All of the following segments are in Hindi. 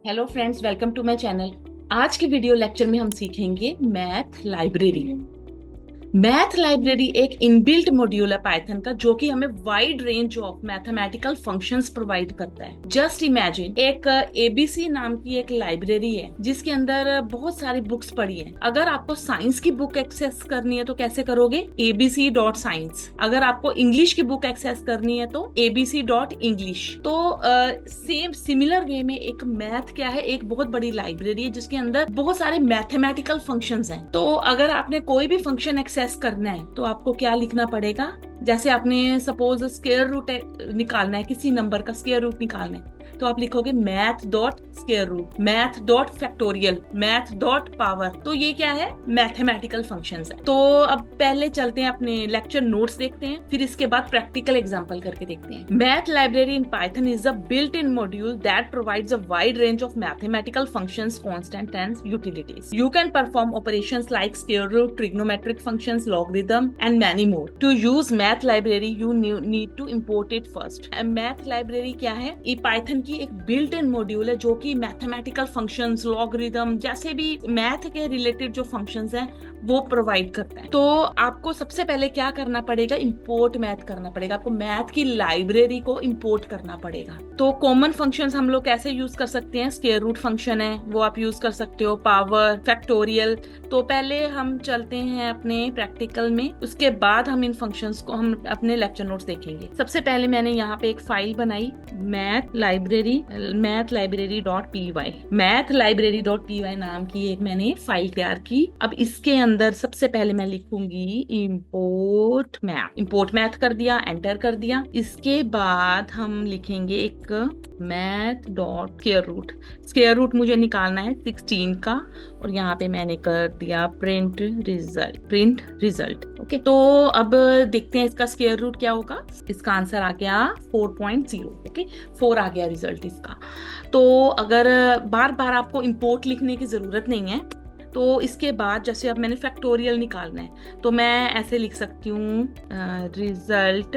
Hello friends, welcome to my channel. आज के वीडियो लेक्चर में हम सीखेंगे मैथ लाइब्रेरी। मैथ लाइब्रेरी एक इनबिल्ट मॉड्यूल है पाइथन का, जो कि हमें wide range of mathematical functions provide करता है। जस्ट इमेजिन, एक एबीसी नाम की एक लाइब्रेरी है जिसके अंदर बहुत सारी बुक्स पड़ी हैं। अगर आपको साइंस की बुक एक्सेस करनी है तो कैसे करोगे? abc.science। अगर आपको इंग्लिश की बुक एक्सेस करनी है तो abc.english। तो सेम सिमिलर वे में एक मैथ क्या है, एक बहुत बड़ी लाइब्रेरी है जिसके अंदर बहुत सारे मैथमेटिकल फंक्शंस हैं। तो अगर आपने कोई भी फंक्शन एक्सेस करना है तो आपको क्या लिखना पड़ेगा? जैसे आपने सपोज स्क्वायर रूट निकालना है, किसी नंबर का स्क्वायर रूट निकालना है, तो आप लिखोगे math dot square root, math dot factorial, math dot power. तो ये क्या है? मैथमेटिकल फंक्शंस है। तो अब पहले चलते हैं अपने लेक्चर नोट्स देखते हैं, फिर इसके बाद प्रैक्टिकल एग्जांपल करके देखते हैं। Math library in Python is a built in module that provides a wide range of mathematical functions, constant and utilities. You can perform operations like square root, trigonometric functions, logarithm, and many more. To use math library, you need to import it first. Math library क्या है? ये पाइथन की एक बिल्ट इन मॉड्यूल है जो कि मैथमेटिकल फंक्शंस, लॉगरिदम जैसे भी मैथ के रिलेटेड जो फंक्शंस हैं वो प्रोवाइड करता है। तो आपको सबसे पहले क्या करना पड़ेगा? इंपोर्ट मैथ करना पड़ेगा। आपको मैथ की लाइब्रेरी को इंपोर्ट करना पड़ेगा। तो कॉमन फंक्शंस हम लोग कैसे यूज कर सकते हैं? स्क्वायर रूट फंक्शन है वो आप यूज कर सकते हो, पावर, फैक्टोरियल। तो पहले हम चलते हैं अपने प्रैक्टिकल में, उसके बाद हम इन फंक्शंस को हम अपने लेक्चर नोट्स देखेंगे। सबसे पहले मैंने यहाँ पे एक फाइल बनाई, मैथ लाइब्रेरी .py नाम की एक मैंने फाइल तैयार की। अब इसके अंदर सबसे पहले मैं लिखूंगी इंपोर्ट मैथ कर दिया, एंटर कर दिया। इसके बाद हम लिखेंगे एक मैथ डॉट स्क्वायर रूट मुझे निकालना है 16 का, और यहाँ पे मैंने कर दिया प्रिंट रिजल्ट। ओके, तो अब देखते हैं इसका स्क्वायर रूट क्या होगा। इसका आंसर आ गया 4.0। ओके, 4 आ गया रिजल्ट इसका। तो अगर बार बार आपको इंपोर्ट लिखने की जरूरत नहीं है, तो इसके बाद जैसे अब मैंने फैक्टोरियल निकालना है तो मैं ऐसे लिख सकती हूँ result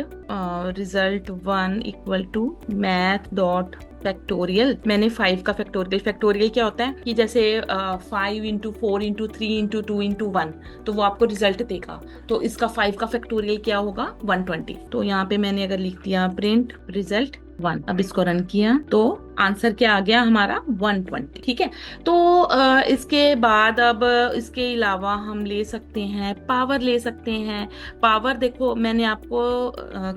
1 equal to math dot factorial. मैंने 5 का फैक्टोरियल क्या होता है कि जैसे 5 इंटू 4 इंटू 3 इंटू 2 इंटू 1, तो वो आपको रिजल्ट देगा। तो इसका 5 का फैक्टोरियल क्या होगा? 120। तो यहाँ पे मैंने अगर लिख दिया प्रिंट रिजल्ट 1, अब इसको रन किया तो आंसर क्या आ गया हमारा? 120। ठीक है। तो इसके बाद अब इसके अलावा हम ले सकते हैं पावर, ले सकते हैं पावर। देखो मैंने आपको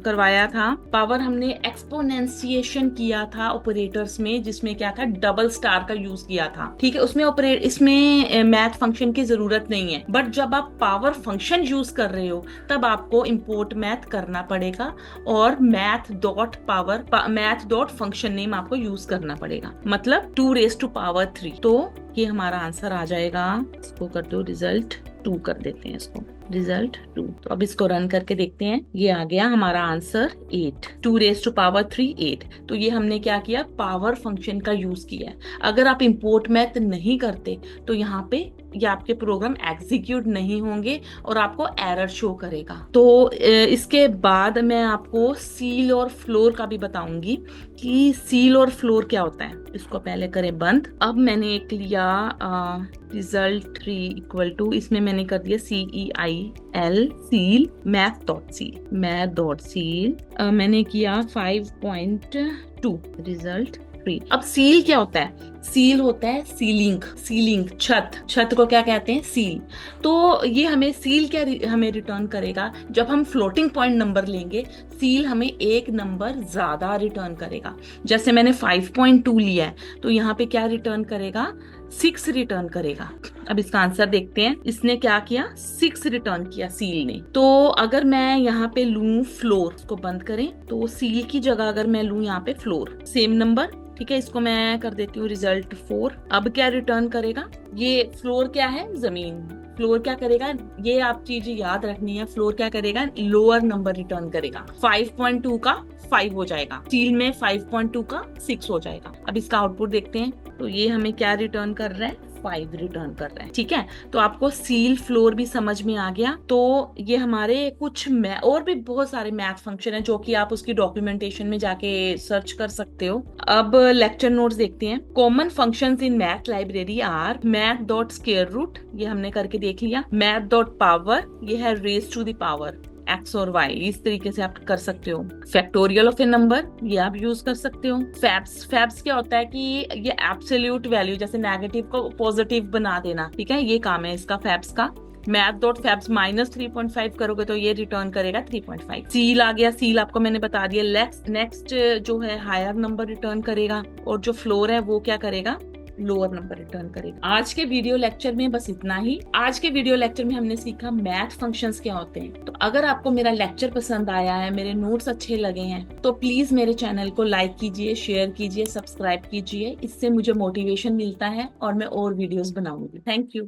करवाया था पावर, हमने एक्सपोनेंशिएशन किया था ऑपरेटर्स में, जिसमें क्या था? डबल स्टार का यूज किया था। ठीक है, इसमें मैथ फंक्शन की जरूरत नहीं है, बट जब आप पावर फंक्शन यूज कर रहे हो तब आपको इंपोर्ट मैथ करना पड़ेगा, और मैथ डॉट फंक्शन नेम आपको यूज करना पड़ेगा, मतलब 2⁻³ तो ये हमारा आंसर आ जाएगा। इसको कर दो रिजल्ट 2 कर देते हैं इसको, रिजल्ट 2। तो अब इसको रन करके देखते हैं, ये आ गया हमारा आंसर 8, 2⁻³ 8। तो ये हमने क्या किया? पावर फंक्शन का यूज किया है। अगर आप इंपोर्ट मैथ नहीं करते तो यहाँ पे ये आपके प्रोग्राम एग्जीक्यूट नहीं होंगे और आपको एरर शो करेगा। तो इसके बाद मैं आपको सील और फ्लोर का भी बताऊंगी कि सील और फ्लोर क्या होता है। इसको पहले करें बंद। अब मैंने एक लिया रिजल्ट 3 इक्वल टू, इसमें मैंने कर दिया CEIL seal math dot seal मैंने किया 5.2 रिजल्ट 3। अब सील क्या होता है? सील होता है सीलिंग, छत को क्या कहते हैं? सील। तो ये हमें सील क्या हमें रिटर्न करेगा? जब हम फ्लोटिंग पॉइंट नंबर लेंगे, सील हमें एक नंबर ज्यादा रिटर्न करेगा। जैसे मैंने 5.2 लिया है तो यहाँ पे क्या रिटर्न करेगा? 6 रिटर्न करेगा। अब इसका आंसर देखते हैं, इसने क्या किया? 6 रिटर्न किया सील ने। तो अगर मैं यहाँ पे लूं फ्लोर, इसको बंद करें, तो सील की जगह अगर मैं लूं यहाँ पे फ्लोर, सेम नंबर। ठीक है, इसको मैं कर देती हूँ रिजल्ट 4। अब क्या रिटर्न करेगा? ये फ्लोर क्या है? जमीन। फ्लोर क्या करेगा? ये आप चीज याद रखनी है। फ्लोर क्या करेगा? लोअर नंबर रिटर्न करेगा। 5.2 का 5 हो जाएगा, सील में 5.2 का 6 हो जाएगा। अब इसका आउटपुट देखते हैं, तो ये हमें क्या रिटर्न कर रहा है? 5 रिटर्न कर रहे हैं। ठीक है, तो आपको सील फ्लोर भी समझ में आ गया। तो ये हमारे कुछ और भी बहुत सारे मैथ फंक्शन है जो कि आप उसकी डॉक्यूमेंटेशन में जाके सर्च कर सकते हो। अब लेक्चर नोट्स देखते हैं। Common functions in math library are math dot square root, ये हमने करके देख लिया। मैथ डॉट पावर, ये है raise to the power x और वाई, इस तरीके से आप कर सकते हो। फैक्टोरियल ऑफ ए नंबर, ये आप यूज कर सकते हो। फैब्स, फैब्स क्या होता है कि ये एब्सोल्यूट वैल्यू, जैसे नेगेटिव को पॉजिटिव बना देना। ठीक है, ये काम है इसका फैब्स का। मैथ डॉट फैब्स -3.5 करोगे तो ये रिटर्न करेगा 3.5। सील आ गया, सील आपको मैंने बता दिया। नेक्स्ट जो है हायर नंबर रिटर्न करेगा, और जो फ्लोर है वो क्या करेगा, लोअर नंबर रिटर्न करेगा। आज के वीडियो लेक्चर में बस इतना ही। आज के वीडियो लेक्चर में हमने सीखा मैथ फंक्शंस क्या होते हैं। तो अगर आपको मेरा लेक्चर पसंद आया है, मेरे नोट्स अच्छे लगे हैं, तो प्लीज मेरे चैनल को लाइक कीजिए, शेयर कीजिए, सब्सक्राइब कीजिए। इससे मुझे मोटिवेशन मिलता है और मैं और वीडियोस बनाऊंगी। Thank you.